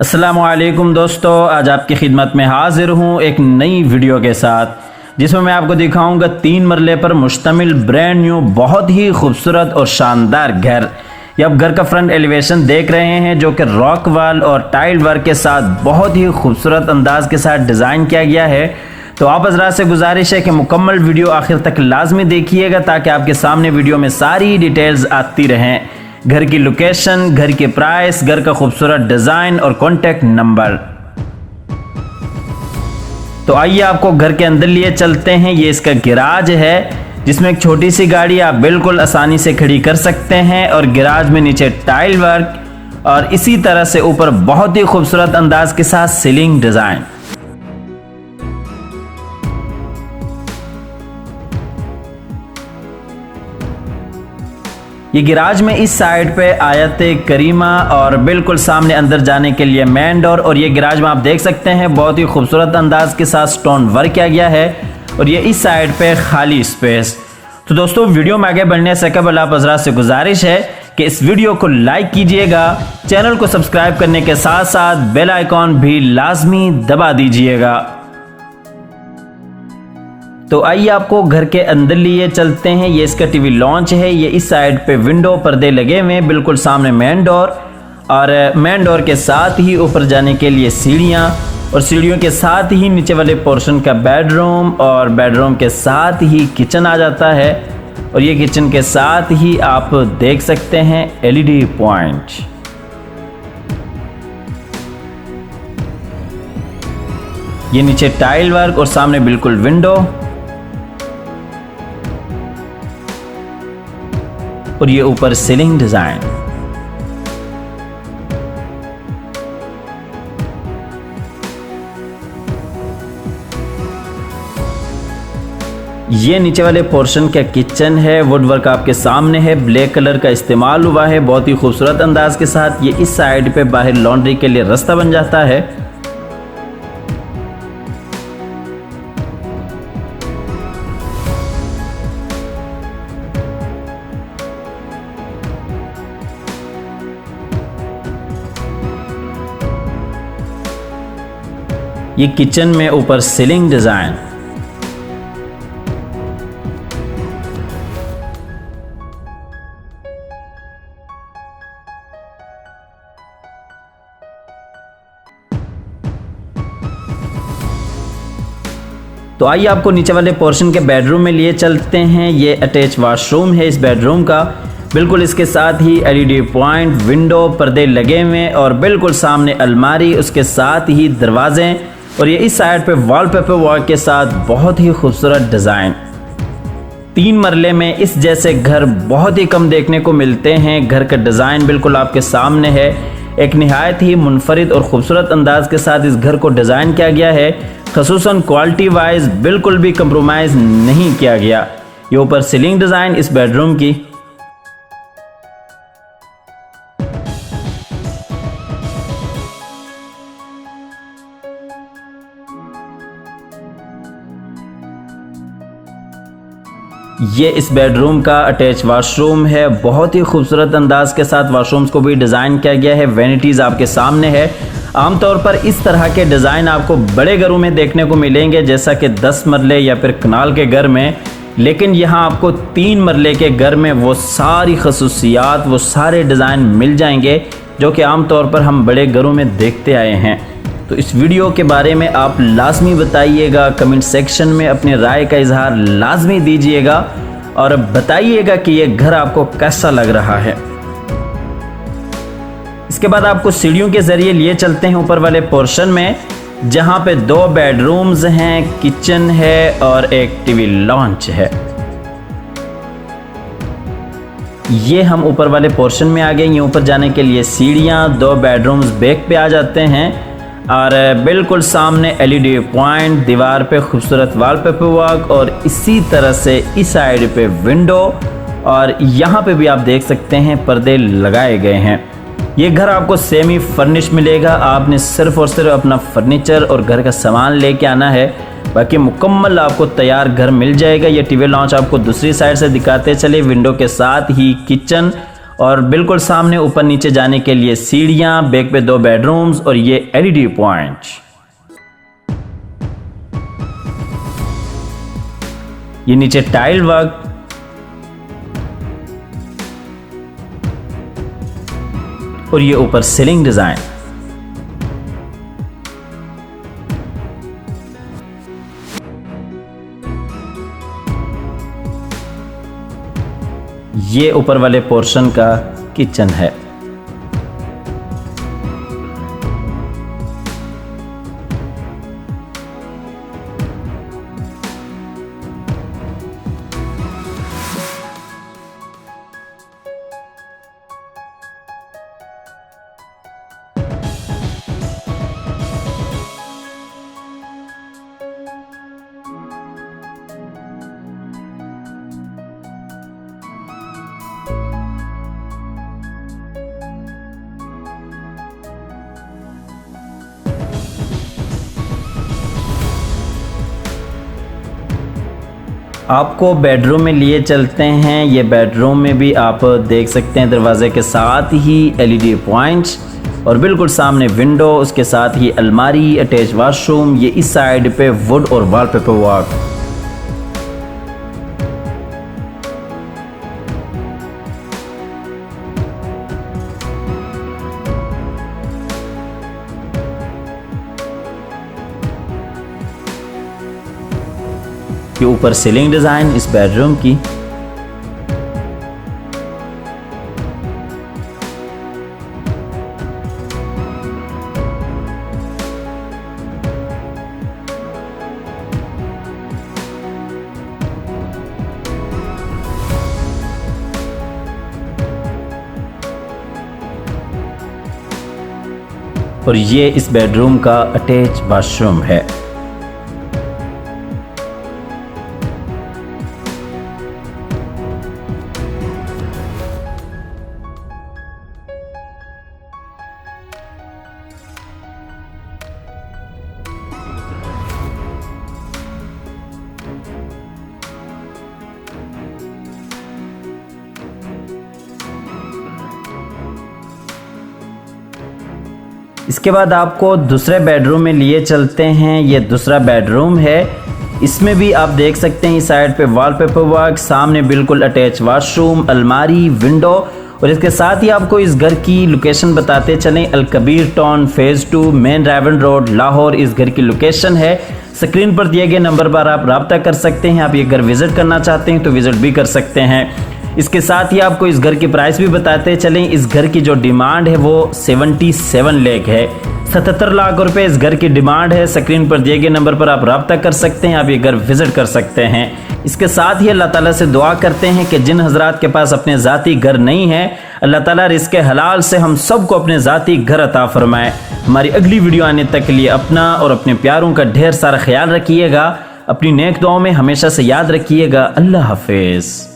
अस्सलामुअलैकुम दोस्तों, आज आपकी खिदमत में हाजिर हूँ एक नई वीडियो के साथ जिसमें मैं आपको दिखाऊंगा 3 मरले पर मुश्तमिल ब्रांड न्यू बहुत ही खूबसूरत और शानदार घर। ये आप घर का फ्रंट एलिवेशन देख रहे हैं जो कि रॉक वॉल और टाइल वर्क के साथ बहुत ही खूबसूरत अंदाज के साथ डिज़ाइन किया गया है। तो आप हज़रात से गुजारिश है कि मुकम्मल वीडियो आखिर तक लाजमी देखिएगा ताकि आपके सामने वीडियो में सारी डिटेल्स आती रहें। घर की लोकेशन, घर की प्राइस, घर का खूबसूरत डिज़ाइन और कॉन्टैक्ट नंबर। तो आइए आपको घर के अंदर लिए चलते हैं। ये इसका गैराज है जिसमें एक छोटी सी गाड़ी आप बिल्कुल आसानी से खड़ी कर सकते हैं और गैराज में नीचे टाइल वर्क और इसी तरह से ऊपर बहुत ही खूबसूरत अंदाज के साथ सीलिंग डिज़ाइन। ये गैराज में इस साइड पे आयत करीमा और बिल्कुल सामने अंदर जाने के लिए मेन डोर, और ये गैराज में आप देख सकते हैं बहुत ही खूबसूरत अंदाज के साथ स्टोन वर्क किया गया है और ये इस साइड पे खाली स्पेस। तो दोस्तों, वीडियो में आगे बढ़ने से कबल आप हज़रात से गुजारिश है कि इस वीडियो को लाइक कीजिएगा, चैनल को सब्सक्राइब करने के साथ साथ बेल आइकॉन भी लाजमी दबा दीजिएगा। तो आइए आपको घर के अंदर लिए चलते हैं। ये इसका टीवी लॉन्च है। ये इस साइड पे विंडो पर्दे लगे हुए हैं, बिल्कुल सामने मेन डोर और मेन डोर के साथ ही ऊपर जाने के लिए सीढ़ियाँ और सीढ़ियों के साथ ही नीचे वाले पोर्शन का बेडरूम और बेडरूम के साथ ही किचन आ जाता है और ये किचन के साथ ही आप देख सकते हैं एलईडी पॉइंट। ये नीचे टाइल वर्क और सामने बिल्कुल विंडो और ये ऊपर सीलिंग डिजाइन। ये नीचे वाले पोर्शन का किचन है। वुड वर्क आपके सामने है, ब्लैक कलर का इस्तेमाल हुआ है बहुत ही खूबसूरत अंदाज के साथ। ये इस साइड पे बाहर लॉन्ड्री के लिए रास्ता बन जाता है। ये किचन में ऊपर सीलिंग डिजाइन। तो आइए आपको नीचे वाले पोर्शन के बेडरूम में लिए चलते हैं। ये अटैच वॉशरूम है इस बेडरूम का, बिल्कुल इसके साथ ही एलईडी पॉइंट, विंडो, पर्दे लगे हुए और बिल्कुल सामने अलमारी, उसके साथ ही दरवाजे और ये इस साइड पे वॉलपेपर वर्क के साथ बहुत ही खूबसूरत डिज़ाइन। 3 मरले में इस जैसे घर बहुत ही कम देखने को मिलते हैं। घर का डिज़ाइन बिल्कुल आपके सामने है। एक निहायत ही मुनफरिद और ख़ूबसूरत अंदाज के साथ इस घर को डिज़ाइन किया गया है। ख़ुसूसन क्वालिटी वाइज बिल्कुल भी कंप्रोमाइज़ नहीं किया गया। ये ऊपर सीलिंग डिज़ाइन इस बेडरूम की। ये इस बेडरूम का अटैच वॉशरूम है। बहुत ही खूबसूरत अंदाज के साथ वॉशरूम्स को भी डिज़ाइन किया गया है। वैनिटीज़ आपके सामने है। आमतौर पर इस तरह के डिज़ाइन आपको बड़े घरों में देखने को मिलेंगे जैसा कि 10 मरले या फिर कनाल के घर में, लेकिन यहाँ आपको 3 मरले के घर में वो सारी खसूसियात, वो सारे डिज़ाइन मिल जाएंगे जो कि आमतौर पर हम बड़े घरों में देखते आए हैं। तो इस वीडियो के बारे में आप लाजमी बताइएगा, कमेंट सेक्शन में अपनी राय का इजहार लाजमी दीजिएगा और बताइएगा कि ये घर आपको कैसा लग रहा है। इसके बाद आपको सीढ़ियों के ज़रिए लिए चलते हैं ऊपर वाले पोर्शन में जहाँ पे 2 बेडरूम्स हैं, किचन है और एक टीवी लॉन्च है। ये हम ऊपर वाले पोर्शन में आ गए। ये ऊपर जाने के लिए सीढ़ियाँ, 2 बेडरूम्स बैक पे आ जाते हैं और बिल्कुल सामने एलईडी पॉइंट, दीवार पे खूबसूरत वॉलपेपर वर्क और इसी तरह से इस साइड पे विंडो और यहाँ पे भी आप देख सकते हैं पर्दे लगाए गए हैं। ये घर आपको सेमी फर्निश मिलेगा। आपने सिर्फ और सिर्फ अपना फर्नीचर और घर का सामान लेके आना है, बाकी मुकम्मल आपको तैयार घर मिल जाएगा। ये टीवी लॉन्च आपको दूसरी साइड से दिखाते चले, विंडो के साथ ही किचन और बिल्कुल सामने ऊपर नीचे जाने के लिए सीढ़ियां, बैक पे 2 बेडरूम्स और ये एलईडी पॉइंट। ये नीचे टाइल वर्क और ये ऊपर सीलिंग डिजाइन। ये ऊपर वाले पोर्शन का किचन है। आपको बेडरूम में लिए चलते हैं। ये बेडरूम में भी आप देख सकते हैं दरवाजे के साथ ही एलईडी पॉइंट्स और बिल्कुल सामने विंडो, उसके साथ ही अलमारी, अटैच वॉशरूम। ये इस साइड पे वुड और वॉलपेपर वर्क। ये ऊपर सीलिंग डिजाइन इस बेडरूम की। और ये इस बेडरूम का अटैच वॉशरूम है। इसके बाद आपको दूसरे बेडरूम में लिए चलते हैं। ये दूसरा बेडरूम है। इसमें भी आप देख सकते हैं इस साइड पे वॉलपेपर वर्क, सामने बिल्कुल अटैच वॉशरूम, अलमारी, विंडो। और इसके साथ ही आपको इस घर की लोकेशन बताते चलें। Al Kabir town phase 2 main Rawal road Lahore इस घर की लोकेशन है। स्क्रीन पर दिए गए नंबर पर आप रब्ता कर सकते हैं। आप ये घर विजिट करना चाहते हैं तो विजिट भी कर सकते हैं। इसके साथ ही आपको इस घर की प्राइस भी बताते चलें। इस घर की जो डिमांड है वो 77 लाख है। 77 लाख रुपए इस घर की डिमांड है। स्क्रीन पर दिए गए नंबर पर आप रब्ता कर सकते हैं। आप ये घर विजिट कर सकते हैं। इसके साथ ही अल्लाह ताला से दुआ करते हैं कि जिन हजरात के पास अपने ज़ाती घर नहीं है, अल्लाह ताला रिज़्क़े हलाल से हम सबको अपने ज़ाती घर अता फरमाए। हमारी अगली वीडियो आने तक के लिए अपना और अपने प्यारों का ढेर सारा ख्याल रखिएगा। अपनी नेक दुआओं में हमेशा से याद रखिएगा। अल्लाह हाफिज़।